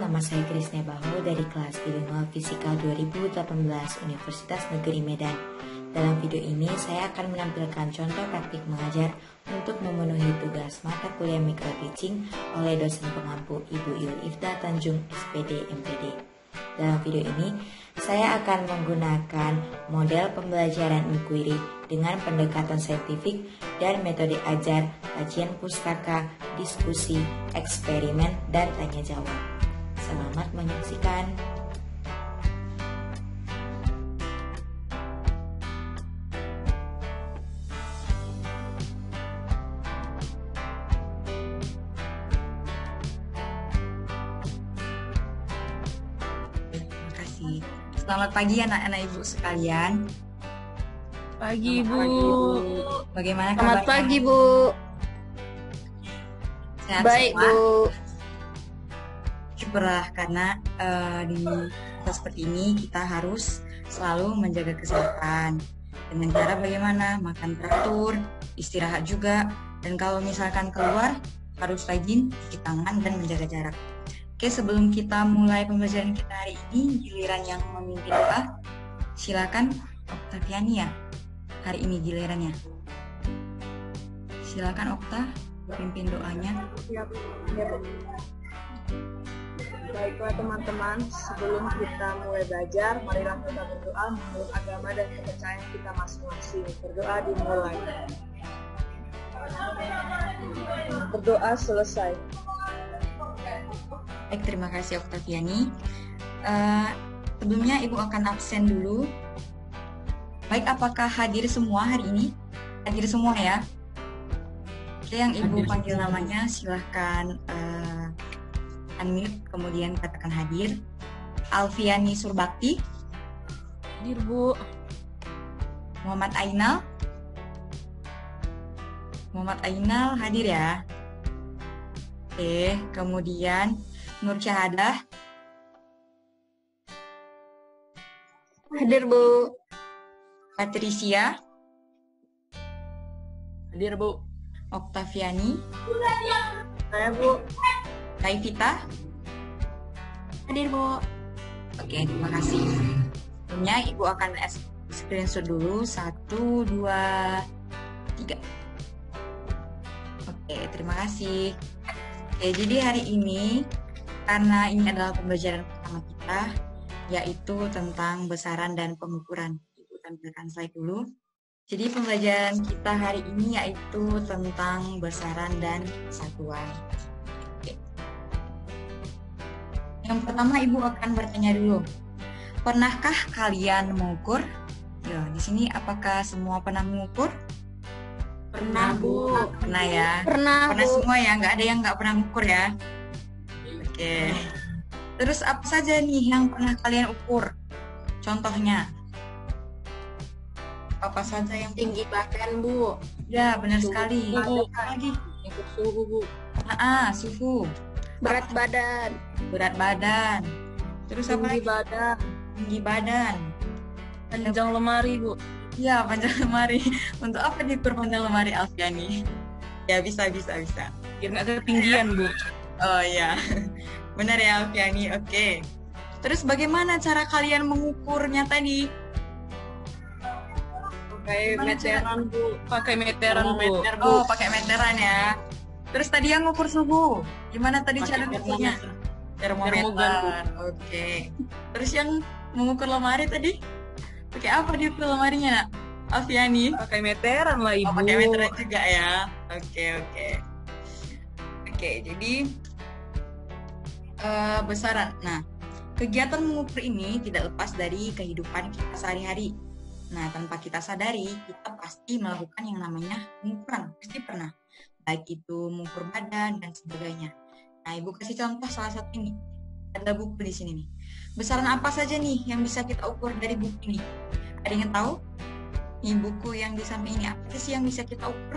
nama saya Krisna Baho dari kelas Bilingual Fisika 2018 Universitas Negeri Medan. Dalam video ini saya akan menampilkan contoh praktik mengajar untuk memenuhi tugas mata kuliah micro teaching oleh dosen pengampu Ibu Yul Ifda Tanjung SPD MPD. Dalam video ini saya akan menggunakan model pembelajaran inquiry dengan pendekatan saintifik dan metode ajar, kajian pustaka, diskusi, eksperimen, dan tanya jawab. Selamat menyaksikan. Terima kasih. Selamat pagi anak-anak ibu sekalian. Pagi, Bu. Bagaimana Selamat kabarnya? pagi, Bu. Sehat Baik, semua? Bu. Syukurlah karena di masa seperti ini kita harus selalu menjaga kesehatan. Dengan cara bagaimana? Makan teratur, istirahat juga, dan kalau misalkan keluar harus rajin cuci tangan dan menjaga jarak. Oke, sebelum kita mulai pembelajaran kita hari ini, giliran yang memimpin apa? Silakan Oktaviani ya. Hari ini gilirannya. Silakan Okta, pimpin doanya. Baiklah teman-teman, sebelum kita mulai belajar, marilah kita berdoa menurut agama dan kepercayaan kita masing-masing. Berdoa dimulai. Berdoa selesai. Baik, terima kasih Oktaviani. Sebelumnya Ibu akan absen dulu. Baik, apakah hadir semua hari ini? Hadir semua ya? Oke, yang Ibu panggil namanya silahkan unmute, kemudian katakan hadir. Alfiani Surbakti, Hadir, Bu. Muhammad Ainal. Muhammad Ainal hadir ya? Oke, kemudian Nur Syahadah, Hadir, Bu. Patricia, Hadir, Bu. Oktaviani, Saya Bu, Kaivita. Hadir, Bu. Oke, terima kasih. Sebelumnya Ibu akan screenshot dulu. 1, 2, 3. Oke, terima kasih. Oke, jadi hari ini, karena ini adalah pembelajaran pertama kita, yaitu tentang besaran dan pengukuran. Ibu tampilkan slide dulu. Jadi pembelajaran kita hari ini yaitu tentang besaran dan satuan. Oke. Yang pertama Ibu akan bertanya dulu. Pernahkah kalian mengukur? Ya, di sini apakah semua pernah mengukur? Pernah, Bu. Pernah ya? Pernah, Pernah Bu. semua ya? Nggak ada yang nggak pernah mengukur ya? Oke. Terus apa saja nih yang pernah kalian ukur? Contohnya? Apa saja yang Tinggi badan, Bu. Ya, benar Suhu sekali. tubuh. Apa lagi? Ikut suhu, Bu. Suhu, Berat badan. berat badan. Terus apa tinggi lagi? badan. Tinggi badan. Panjang lemari, Bu. Ya, panjang lemari. Untuk apa diukur panjang lemari, Alfiani? Ya, bisa. Biar nggak ketinggian, Bu. Oh ya, benar ya Alfiani. Oke. Terus bagaimana cara kalian mengukurnya tadi? Pakai Gimana meteran, Bu. Pakai meteran, Bu. Meter, Bu. Oh, pakai meteran ya. Terus tadi yang ngukur suhu, gimana tadi cara ngukurnya? Termogan, Termometer. Oke. Terus yang mengukur lemari tadi? Pakai apa diukur lemarinya, Nak? Alfiani? Pakai meteran lah, Ibu. Oh, pakai meteran juga ya. Oke. Oke, jadi besaran. Nah, kegiatan mengukur ini tidak lepas dari kehidupan kita sehari-hari. Nah, tanpa kita sadari, kita pasti melakukan yang namanya pengukuran. Pasti pernah. Baik itu mengukur badan dan sebagainya. Nah, Ibu kasih contoh salah satu ini. Ada buku di sini nih. Besaran apa saja nih yang bisa kita ukur dari buku ini? Ada yang tahu? Nih buku yang di samping ini apa sih yang bisa kita ukur?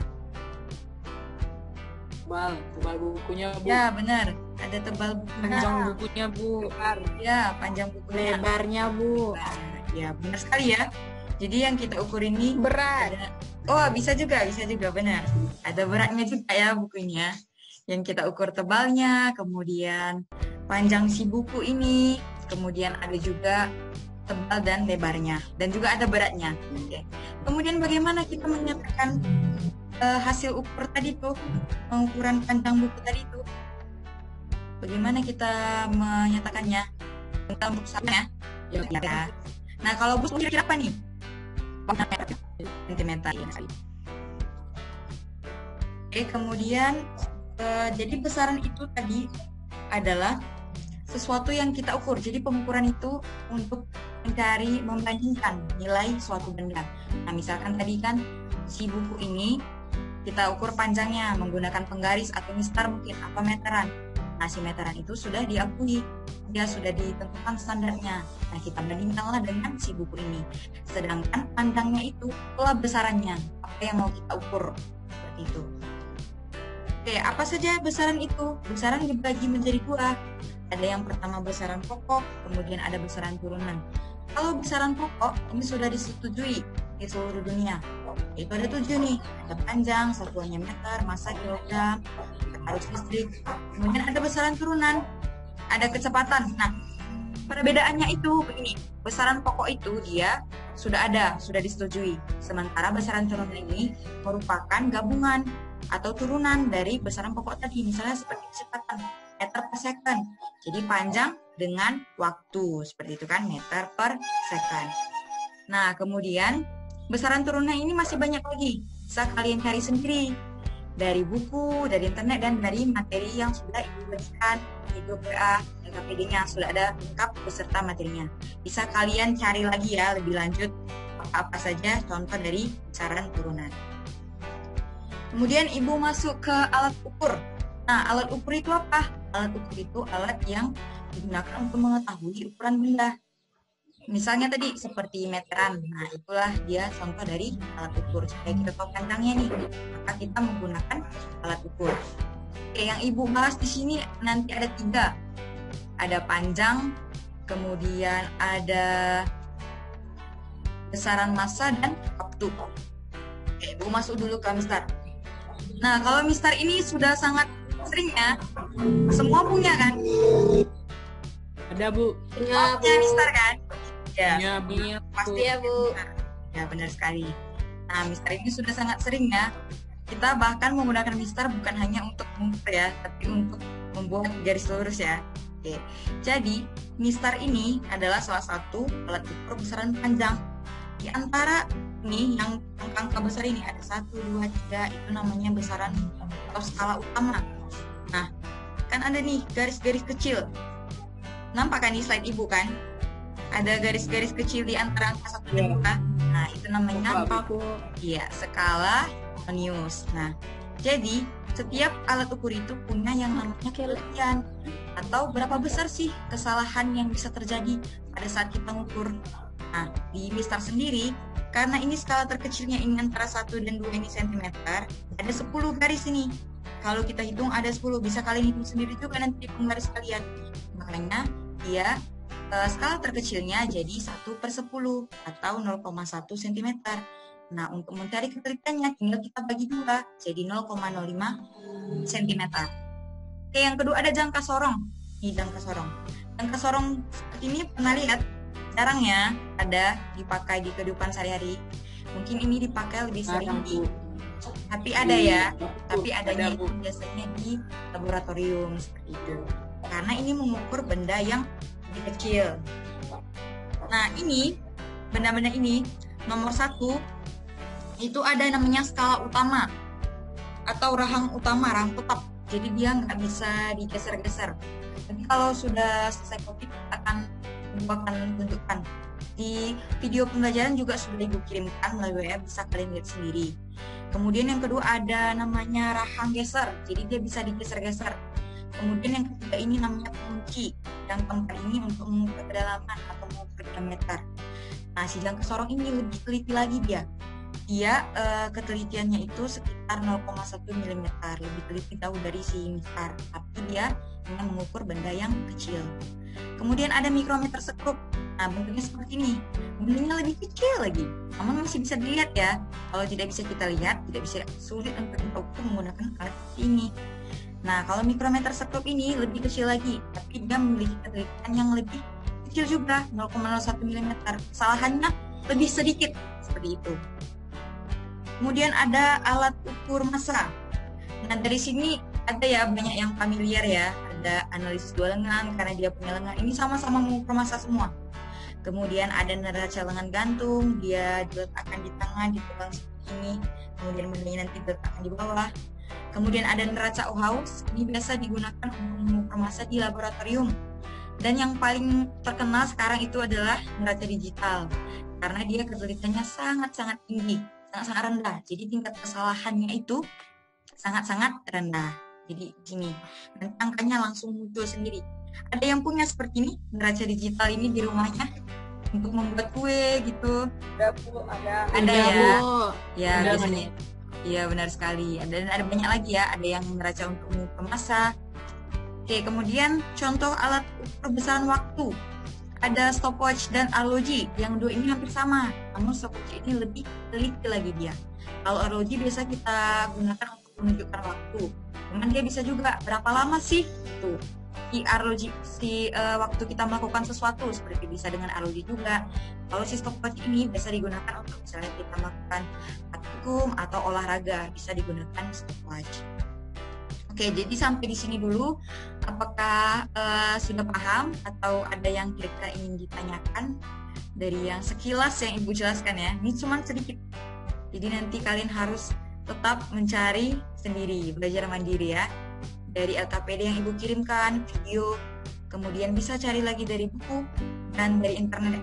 Tebal bukunya, Bu. Ya, benar. Ada tebal bukunya. Panjang bukunya, Bu. Ya, panjang bukunya. Lebarnya, Bu. Nah, ya, benar sekali ya. Jadi yang kita ukur ini Berat. ada, oh bisa juga benar. Ada beratnya juga ya bukunya. Yang kita ukur tebalnya, kemudian panjang si buku ini, kemudian ada juga tebal dan lebarnya, dan juga ada beratnya. Oke. Kemudian bagaimana kita menyatakan hasil ukur tadi tuh, pengukuran panjang buku tadi tuh? Bagaimana kita menyatakannya? Kita untuk sama ya. Nah, kalau bus kira-kira apa nih? Sentimeter. Oke, kemudian jadi besaran itu tadi adalah sesuatu yang kita ukur. Jadi pengukuran itu untuk mencari, membandingkan nilai suatu benda. Nah, misalkan tadi kan si buku ini kita ukur panjangnya menggunakan penggaris atau mistar mungkin apa meteran. Nah, si meteran itu sudah diakui, dia sudah ditentukan standarnya. Nah, kita bandingkanlah dengan si buku ini. Sedangkan panjangnya itu itulah besarannya, apa yang mau kita ukur, seperti itu. Oke, apa saja besaran itu? Besaran dibagi menjadi dua. Ada yang pertama besaran pokok, kemudian ada besaran turunan. Kalau besaran pokok ini sudah disetujui di seluruh dunia. Itu ada 7 nih, ada panjang, satuannya meter, massa kilogram, arus listrik. Kemudian ada besaran turunan, ada kecepatan. Nah, perbedaannya itu begini, besaran pokok itu dia sudah ada, sudah disetujui. Sementara besaran turunan ini merupakan gabungan atau turunan dari besaran pokok tadi, misalnya seperti kecepatan meter per second. Jadi panjang dengan waktu, seperti itu kan, meter per second. Nah, kemudian besaran turunan ini masih banyak lagi, bisa kalian cari sendiri dari buku, dari internet, dan dari materi yang sudah ibu bagikan di grup WA LKPD-nya, sudah ada lengkap beserta materinya. Bisa kalian cari lagi ya lebih lanjut apa saja contoh dari besaran turunan. Kemudian ibu masuk ke alat ukur. Nah, alat ukur itu apa? Alat ukur itu alat yang digunakan untuk mengetahui ukuran benda. Misalnya tadi seperti meteran. Nah, itulah dia contoh dari alat ukur. Supaya kita tahu panjangnya nih, maka kita menggunakan alat ukur. Oke, yang ibu bahas di sini nanti ada 3. Ada panjang, kemudian ada besaran massa dan waktu. Oke, ibu masuk dulu ke mistar. Nah, kalau mistar ini sudah sangat sering ya, semua punya kan? Ada Bu. Punya mistar kan? Ya, Punya pasti ya Bu. Ya, benar sekali. Nah, mistar ini sudah sangat sering ya. Kita bahkan menggunakan mistar bukan hanya untuk mengukur ya, tapi untuk membuat garis lurus ya. Oke, jadi mistar ini adalah salah satu alat ukur besaran panjang. Di antara ini yang angka besar ini ada 1, 2, 3, itu namanya besaran atau skala utama. Nah, kan ada nih garis-garis kecil. Nampak kan di slide ibu kan? Ada garis-garis kecil di antara angka 1 dan 2. Nah, itu namanya skala Arrhenius. Nah, jadi setiap alat ukur itu punya yang namanya kelebihan atau berapa besar sih kesalahan yang bisa terjadi pada saat kita mengukur. Nah, di mistar sendiri, karena ini skala terkecilnya ini antara 1 dan 2 ini cm, ada 10 garis ini. Kalau kita hitung ada 10, bisa kalian hitung sendiri juga nanti di penggaris kalian. Makanya dia skala terkecilnya jadi 1/10 atau 0,1 cm. Nah, untuk mencari ketelitiannya tinggal kita bagi 2, jadi 0,05 cm. Oke, yang kedua ada jangka sorong. Ini jangka sorong. Jangka sorong seperti ini pernah lihat? Jarang ya ada dipakai di kehidupan sehari-hari. Mungkin ini dipakai lebih sering tapi ada ya. Tapi adanya itu biasanya di laboratorium seperti itu. Karena ini mengukur benda yang lebih kecil. Nah, ini benda-benda ini nomor 1 itu ada namanya skala utama atau rahang utama, rahang tetap. Jadi dia nggak bisa digeser-geser. Tapi kalau sudah selesai COVID akan tunjukkan di video pembelajaran juga sudah ibu kirimkan melalui WA, bisa kalian lihat sendiri. Kemudian yang kedua ada namanya rahang geser, jadi dia bisa digeser-geser. Kemudian yang ketiga ini namanya kunci. Yang keempat ini untuk mengukur kedalaman atau mengukur diameter. Nah, si jangka sorong ini lebih teliti lagi dia. Dia ketelitiannya itu sekitar 0,1 mm, lebih teliti jauh dari si mistar. Tapi dia hanya mengukur benda yang kecil. Kemudian ada mikrometer sekrup. Nah, bentuknya seperti ini. Bentuknya lebih kecil lagi, namun masih bisa dilihat ya. Kalau tidak bisa kita lihat, tidak bisa, sulit untuk kita ukur menggunakan alat seperti ini. Nah, kalau mikrometer sekop ini lebih kecil lagi, tapi dia memiliki ketelitian yang lebih kecil juga, 0,01 mm. Kesalahannya lebih sedikit, seperti itu. Kemudian ada alat ukur massa. Nah, dari sini ada ya banyak yang familiar ya. Ada analisis dua lengan karena dia punya lengan. Ini sama-sama mengukur massa semua. Kemudian ada neraca lengan gantung, dia diletakkan di tengah, di tulang seperti ini. Kemudian bendanya nanti diletakkan di bawah. Kemudian ada neraca Ohaus, ini biasa digunakan untuk mengukur massa di laboratorium. Dan yang paling terkenal sekarang itu adalah neraca digital, karena dia ketelitiannya sangat-sangat tinggi, sangat-sangat rendah. Jadi tingkat kesalahannya itu sangat-sangat rendah. Jadi gini, dan angkanya langsung muncul sendiri. Ada yang punya seperti ini, neraca digital ini di rumahnya untuk membuat kue gitu. Ada Bu, ada Ya. Bu. Ya, Ada biasanya. Iya, benar sekali. Dan ada banyak lagi ya, ada yang neraca untuk mengukur massa. Oke, kemudian contoh alat ukur besaran waktu. Ada stopwatch dan arloji, yang dua ini hampir sama. Namun stopwatch ini lebih teliti lagi dia. Kalau arloji biasa kita gunakan untuk menunjukkan waktu. Cuman dia bisa juga berapa lama sih tuh si arloji waktu kita melakukan sesuatu, seperti bisa dengan arloji juga. Kalau si stopwatch ini biasa digunakan untuk misalnya kita melakukan praktikum atau olahraga, bisa digunakan stopwatch. Oke, jadi sampai di sini dulu. Apakah sudah paham atau ada yang kira-kira ingin ditanyakan dari yang sekilas yang Ibu jelaskan ya? Ini cuma sedikit. Jadi nanti kalian harus tetap mencari sendiri, belajar mandiri ya. Dari LKPD yang Ibu kirimkan, video, kemudian bisa cari lagi dari buku dan dari internet.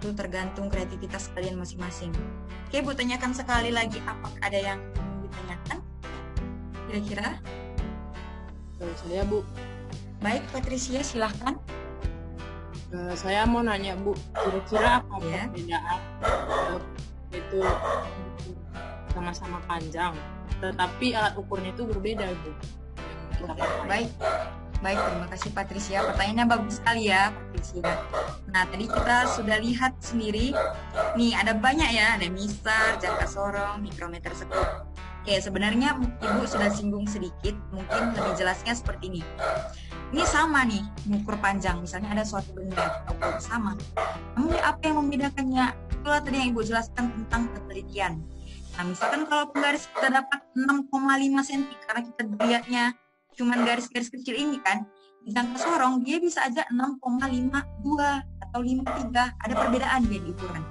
Itu tergantung kreativitas kalian masing-masing. Oke, Bu, tanyakan sekali lagi, apakah ada yang ingin ditanyakan? Kira-kira? Saya Bu. Baik, Patricia, silahkan. Saya mau nanya Bu, kira-kira apa Ya. perbedaan itu sama-sama panjang, tetapi alat ukurnya itu berbeda Bu? Yang kita pakai. Baik, terima kasih Patricia. Pertanyaannya bagus sekali ya, Patricia. Nah, tadi kita sudah lihat sendiri. Nih, ada banyak ya, ada misar, jangka sorong, mikrometer sekop. Oke, sebenarnya Ibu sudah singgung sedikit, mungkin lebih jelasnya seperti ini. Ini sama nih, mengukur panjang. Misalnya ada suatu benda, ukur sama. Namun apa yang membedakannya? Itulah tadi yang Ibu jelaskan tentang ketelitian. Nah, misalkan kalau penggaris kita dapat 6,5 cm, karena kita lihatnya cuman garis-garis kecil ini kan, di jangka sorong dia bisa aja 6,52 atau 53. Ada perbedaan dia di ukuran.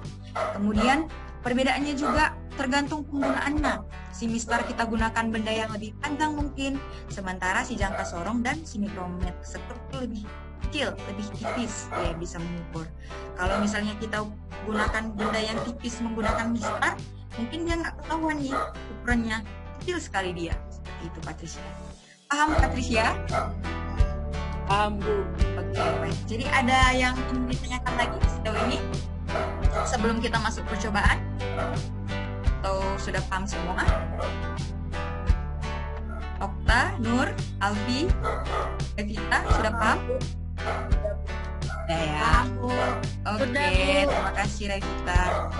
Kemudian perbedaannya juga tergantung penggunaannya. Si mistar kita gunakan benda yang lebih panjang mungkin, sementara si jangka sorong dan si mikrometer sekop itu lebih kecil, lebih tipis, ya bisa mengukur. Kalau misalnya kita gunakan benda yang tipis menggunakan mistar, mungkin dia nggak ketahuan nih ukurannya, kecil sekali dia. Seperti itu, Patricia. Paham, Patricia? Paham Bu. Oke, baik. Jadi ada yang ingin ditanyakan lagi sejauh ini sebelum kita masuk percobaan? Atau sudah paham semua? Okta, Nur, Alfi, Evita, sudah paham? Sudah ya. Oke, terima kasih Revita.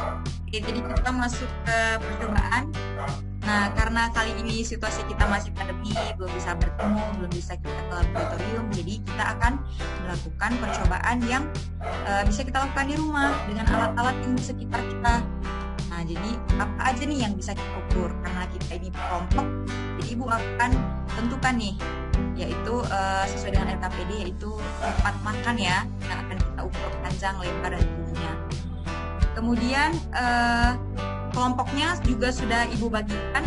Oke, jadi kita masuk ke percobaan. Nah, karena kali ini situasi kita masih pandemi, belum bisa bertemu, belum bisa kita ke laboratorium, jadi kita akan melakukan percobaan yang bisa kita lakukan di rumah dengan alat-alat yang di sekitar kita. Nah, jadi apa aja nih yang bisa kita ukur? Karena kita ini kelompok, jadi Ibu akan tentukan nih, yaitu sesuai dengan LKPD, yaitu tempat makan ya, yang akan kita ukur panjang, lebar, dan tingginya. Kemudian kelompoknya juga sudah Ibu bagikan.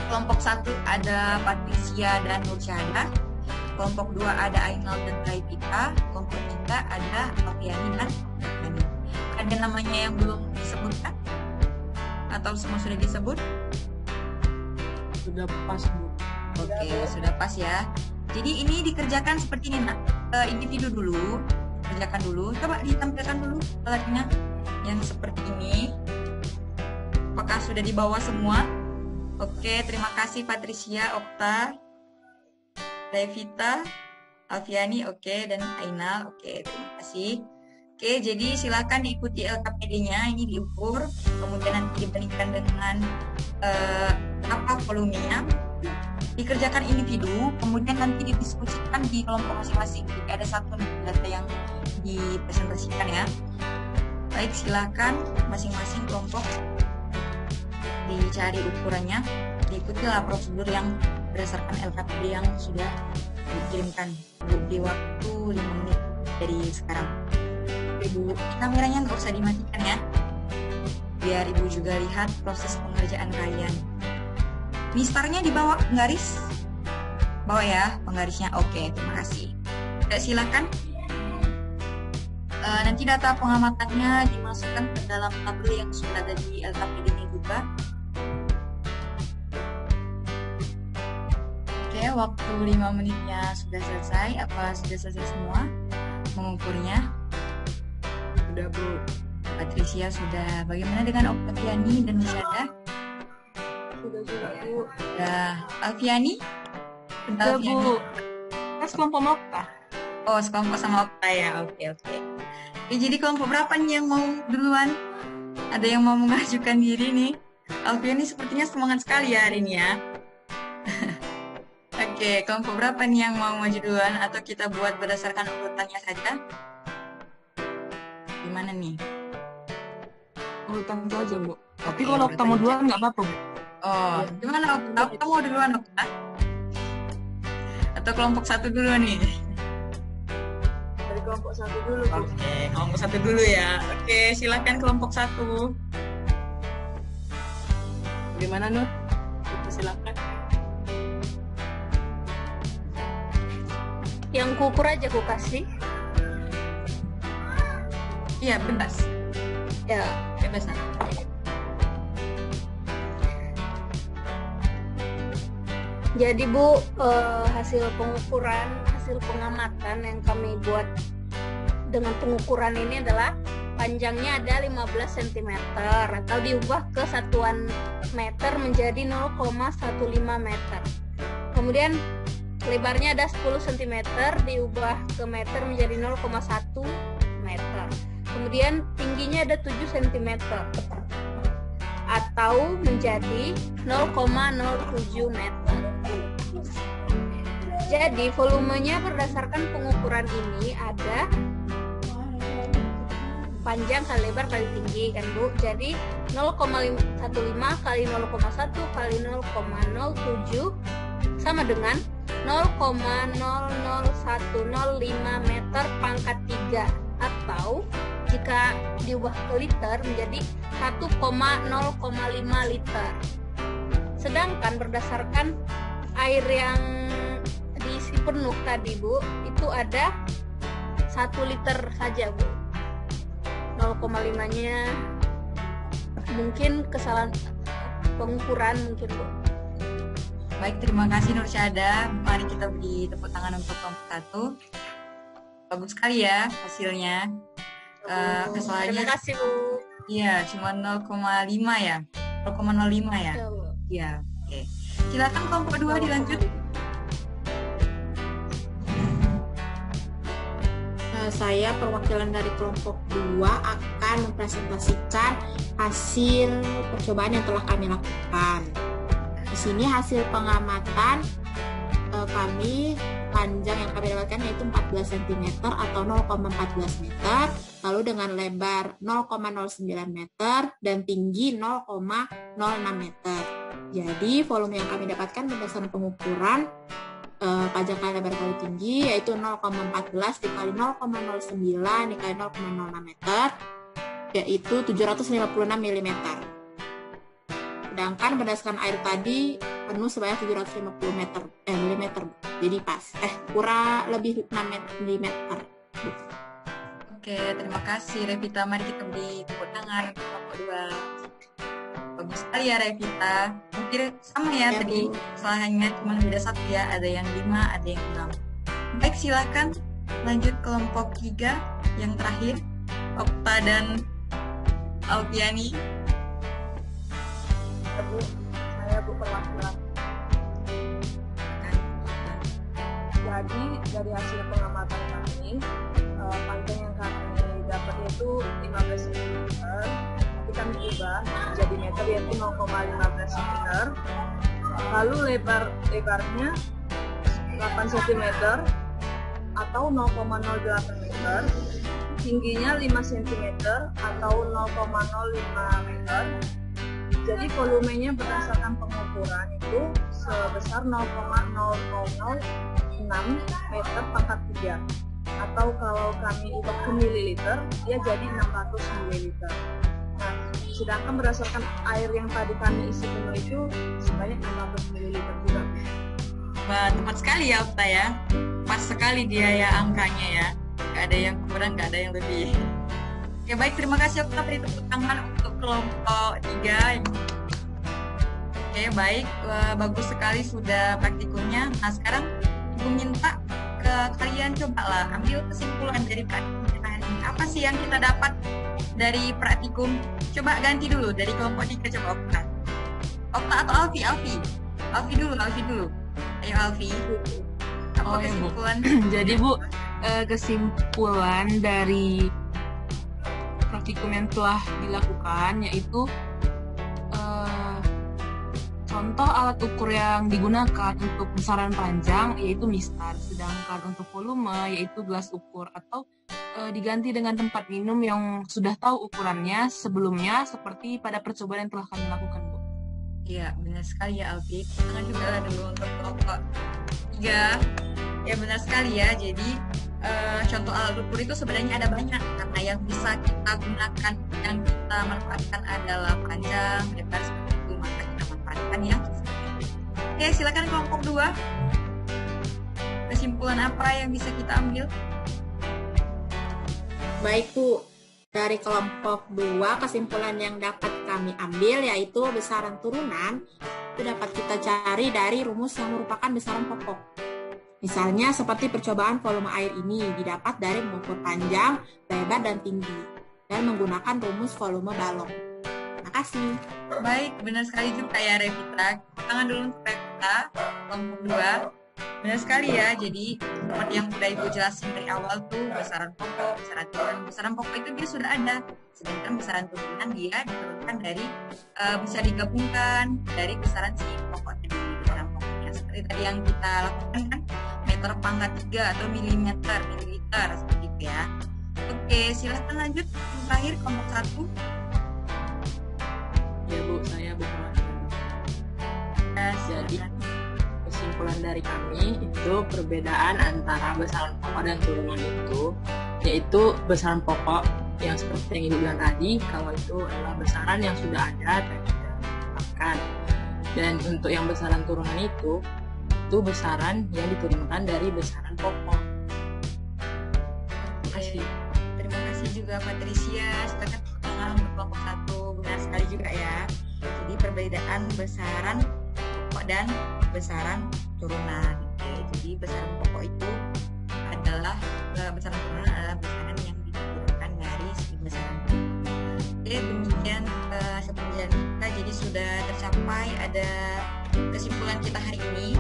Kelompok 1 ada Patricia dan Nur Syahada. Kelompok 2 ada Ainal dan Raifita. Kelompok 3 ada Alfiani dan Alfiani. Ada namanya yang belum disebutkan? Atau semua sudah disebut? Sudah pas Bu. Oke, sudah pas ya. Jadi ini dikerjakan seperti ini, nak. Individu dulu, kerjakan dulu. Coba ditampilkan dulu alatnya yang seperti ini. Apakah sudah dibawa semua? Oke, terima kasih Patricia, Okta, Revita, Alfiani, oke, dan Ainal. Oke, terima kasih. Oke, jadi silakan diikuti LKPD-nya, ini diukur, kemudian nanti dibandingkan dengan apa volumenya. dikerjakan individu, kemudian nanti didiskusikan di kelompok masing-masing. Jadi ada satu data yang dipresentasikan ya. Baik, silakan masing-masing kelompok dicari ukurannya, diikutilah prosedur yang berdasarkan LKPD yang sudah dikirimkan di waktu 5 menit dari sekarang. Ibu, kameranya nggak usah dimatikan ya, biar Ibu juga lihat proses pengerjaan kalian. Mistarnya dibawa penggaris? Bawa ya penggarisnya. Oke, terima kasih. Silakan. Nanti data pengamatannya dimasukkan ke dalam tabel yang sudah ada di LKPD ini juga. Oke, waktu 5 menitnya sudah selesai. Apa sudah selesai semua mengukurnya? Udah, Bu. Patricia sudah. Bagaimana dengan Oktaviani dan Nusyada? Sudah juga, Bu. Udah. Alfiani? Udah, Bu. Kan kelompok Mokta. Oh, sekelompok sama Okta ya. Oke. Jadi kelompok berapa nih yang mau duluan? Ada yang mau mengajukan diri nih? Alfiani sepertinya semangat sekali ya hari ini ya. Oke, kelompok berapa nih yang mau maju duluan? Atau kita buat berdasarkan urutannya saja? Gimana nih? Urutan itu aja, Bu. Tapi kalau Okta mau duluan nggak apa-apa, Bu. Oh, gimana Okta? Okta mau duluan, Okta? Atau kelompok satu dulu nih? Dari kelompok 1 dulu, Bu. Oke, kelompok satu dulu ya. Oke, silakan kelompok 1. Gimana, Nur? Silakan. Yang kukur aja ku kasih. Iya, bebas. Ya. Bebas. Jadi Bu, hasil pengukuran, hasil pengamatan yang kami buat dengan pengukuran ini adalah panjangnya ada 15 cm atau diubah ke satuan meter menjadi 0,15 meter. Kemudian lebarnya ada 10 cm diubah ke meter menjadi 0,1 meter. Kemudian tingginya ada 7 cm atau menjadi 0,07 meter. Jadi volumenya berdasarkan pengukuran ini ada panjang kali lebar kali tinggi kan Bu. Jadi 0,15 kali 0,1 kali 0,07 sama dengan 0,00105 meter pangkat 3 atau jika diubah ke liter menjadi 1,0,5 liter. Sedangkan berdasarkan air yang diisi penuh tadi Bu, itu ada 1 liter saja Bu. 0,5-nya mungkin kesalahan pengukuran mungkin Bu. Baik, terima kasih Nursyada. Mari kita beri tepuk tangan untuk kelompok 1. Bagus sekali ya hasilnya. Kesalahannya Terima kasih Bu. iya cuma 0,5 ya. 0,05 ya. Ya, Bu. Iya, oke. Silakan kelompok 2 dilanjut. Saya perwakilan dari kelompok 2 akan mempresentasikan hasil percobaan yang telah kami lakukan. Di sini hasil pengamatan kami, panjang yang kami dapatkan yaitu 14 cm atau 0,14 meter, lalu dengan lebar 0,09 meter dan tinggi 0,06 meter. Jadi volume yang kami dapatkan berdasarkan pengukuran panjang kali lebar kali tinggi yaitu 0,14 dikali 0,09 dikali 0,06 meter yaitu 756 mm. Sedangkan berdasarkan air tadi penuh sebanyak 750 mm. Jadi pas. Kurang lebih 6 mm. Oke, terima kasih Revita. Mari kita beri tepuk tangan untuk kelompok 2. Bagus sekali ya Revita. Mungkin sama ya tadi kesalahannya cuma beda 1 ya. Ada yang 5, ada yang 6. Baik, silakan lanjut kelompok 3 yang terakhir, Okta dan Alfiani. Saya Bu perwakilan. Jadi dari hasil pengamatan kami, panjang yang kami dapat itu 15 cm. Tapi kami ubah menjadi meter yaitu 0,15 cm. Lalu Lalu lebarnya 8 cm atau 0,08 meter, tingginya 5 cm atau 0,05 meter. Jadi volumenya berdasarkan pengukuran itu sebesar 0,0006 meter pangkat 3. Atau kalau kami ubah ke mililiter, dia jadi 600 mililiter. Nah, sedangkan berdasarkan air yang tadi kami isi penuh itu sebanyak 600 mililiter juga. Wah, tepat sekali ya Okta ya. Pas sekali dia ya angkanya ya. Gak ada yang kurang, gak ada yang lebih. Ya baik, terima kasih Okta, beri tepuk tangan untuk kelompok 3. Oke baik, bagus sekali sudah praktikumnya. Nah sekarang Ibu minta ke kalian cobalah ambil kesimpulan dari praktikum kita hari ini. Apa sih yang kita dapat dari praktikum? Coba ganti dulu dari kelompok 3, coba Okta. Okta atau Alfi? Alfi dulu. Ayo Alfi. Apa kesimpulan? Jadi Bu, kesimpulan dari praktikum yang telah dilakukan yaitu contoh alat ukur yang digunakan untuk besaran panjang yaitu mistar, sedangkan untuk volume yaitu gelas ukur, atau diganti dengan tempat minum yang sudah tahu ukurannya sebelumnya seperti pada percobaan yang telah kami lakukan, Bu. Iya, benar sekali ya Alfi. Tangan juga lah dulu untuk kelompok 3. Ya benar sekali ya. Jadi contoh alat ukur itu sebenarnya ada banyak, karena yang bisa kita gunakan, yang kita manfaatkan adalah panjang, lebar seperti itu, maka kita manfaatkan yang Oke, silakan kelompok 2. Kesimpulan apa yang bisa kita ambil? Baik Bu, dari kelompok 2 kesimpulan yang dapat kami ambil yaitu besaran turunan itu dapat kita cari dari rumus yang merupakan besaran pokok. Misalnya seperti percobaan volume air ini didapat dari mengukur panjang, lebar, dan tinggi dan menggunakan rumus volume balok. Terima kasih. Baik, benar sekali juga ya Revita. Tangan dulu untuk Revita, kelompok 2. Benar sekali ya, jadi seperti yang sudah Ibu jelasin dari awal tuh, besaran pokok, besaran turunan. Besaran pokok itu dia sudah ada, sedangkan besaran turunan dia diturunkan dari, bisa digabungkan dari besaran si pokok tadi, besaran pokoknya. Seperti tadi yang kita lakukan kan, meter pangkat 3 atau mililiter, seperti itu ya. Oke, silahkan lanjut. Yang terakhir, kelompok 1. Ya Bu, saya berkenan. Jadi kesimpulan dari kami itu perbedaan antara besaran pokok dan turunan itu yaitu besaran pokok yang seperti yang Ibu bilang tadi, kalau itu adalah besaran yang sudah ada dan tidak ditetapkan, dan untuk yang besaran turunan itu besaran yang diturunkan dari besaran pokok. Terima kasih. Terima kasih juga Patricia. Silakan tangan untuk kelompok 1. Benar sekali juga ya. Jadi perbedaan besaran pokok dan besaran turunan. Oke, jadi besaran pokok itu adalah besaran turunan adalah besaran yang diturunkan dari si besaran pokok. Oke, demikian pembelajaran kita. Jadi sudah tercapai ada kesimpulan kita hari ini.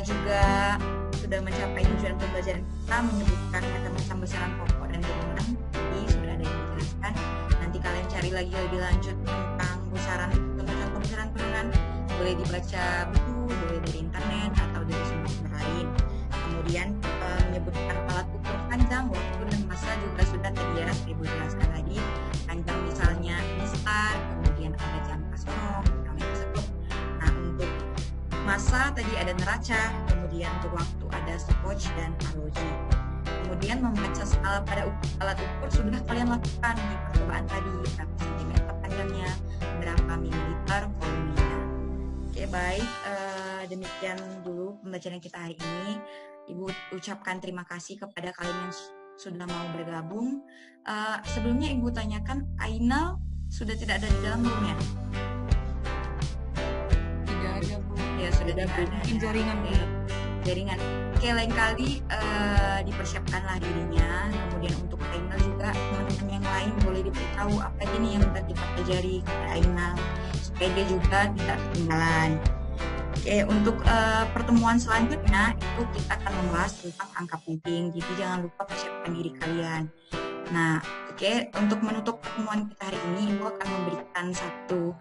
Juga sudah mencapai tujuan pembelajaran kita, menyebutkan macam-macam besaran pokok dan turunan. Jadi sudah ada yang dijelaskan. Nanti kalian cari lagi lebih lanjut tentang besaran, contoh-contoh besaran turunan. Boleh dibaca buku, boleh dari internet atau dari sumber lain. Kemudian menyebutkan alat ukur panjang, waktu, dan masa juga sudah tadi ya Ibu jelaskan lagi. Panjang misalnya mistar, kemudian ada jam astronot, namanya tersebut. Nah untuk masa tadi ada neraca, kemudian untuk waktu ada stopwatch dan arloji. Kemudian membaca skala pada alat ukur sudah kalian lakukan di percobaan tadi, berapa sentimeter panjangnya, berapa mililiter volumenya. Oke baik, demikian dulu pembelajaran kita hari ini. Ibu ucapkan terima kasih kepada kalian yang sudah mau bergabung. Sebelumnya Ibu tanyakan, Ainal sudah tidak ada di dalam roomnya? Tidak ada Bu. Ya sudah tidak ada. Mungkin jaringan Ya. Jaringan. Oke, lain kali dipersiapkanlah dirinya. Kemudian untuk Ainal juga teman-teman yang lain boleh diberitahu apa aja nih yang kita pelajari kepada Ainal supaya dia juga tidak ketinggalan. Oke, untuk pertemuan selanjutnya itu kita akan membahas tentang angka penting. Jadi jangan lupa persiapkan diri kalian. Nah, oke, untuk menutup pertemuan kita hari ini, Ibu akan memberikan satu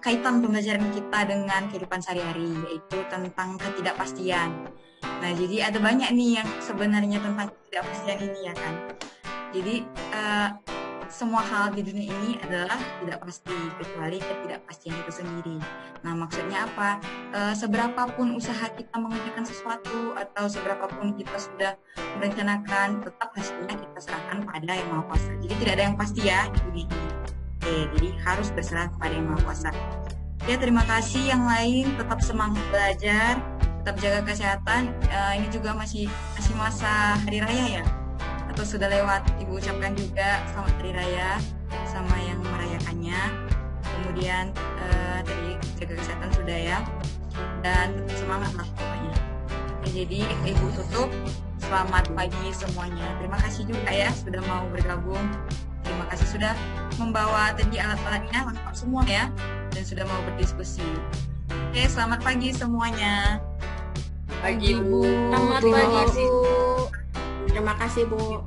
kaitan pembelajaran kita dengan kehidupan sehari-hari, yaitu tentang ketidakpastian. Nah, jadi ada banyak nih yang sebenarnya tentang ketidakpastian ini ya kan. Jadi semua hal di dunia ini adalah tidak pasti, kecuali ketidakpastian itu sendiri. Nah, maksudnya apa? Seberapapun usaha kita mengerjakan sesuatu atau seberapapun kita sudah merencanakan, tetap hasilnya kita serahkan pada Yang Maha Kuasa. Jadi tidak ada yang pasti ya di dunia ini. Jadi harus berserah kepada Yang Maha Kuasa. Ya, terima kasih. Yang lain tetap semangat belajar, tetap jaga kesehatan. Ini juga masih masa hari raya ya, atau sudah lewat. Ibu ucapkan juga selamat hari raya sama yang merayakannya. Kemudian tadi jaga kesehatan sudah ya, dan tetap semangat lah pokoknya. Jadi Ibu tutup. Selamat pagi semuanya. Terima kasih juga ya sudah mau bergabung. Terima kasih sudah membawa tadi alat-alatnya lengkap semua ya, dan sudah mau berdiskusi. Oke, selamat pagi semuanya. Pagi Bu. Selamat pagi Bu. Terima kasih Bu.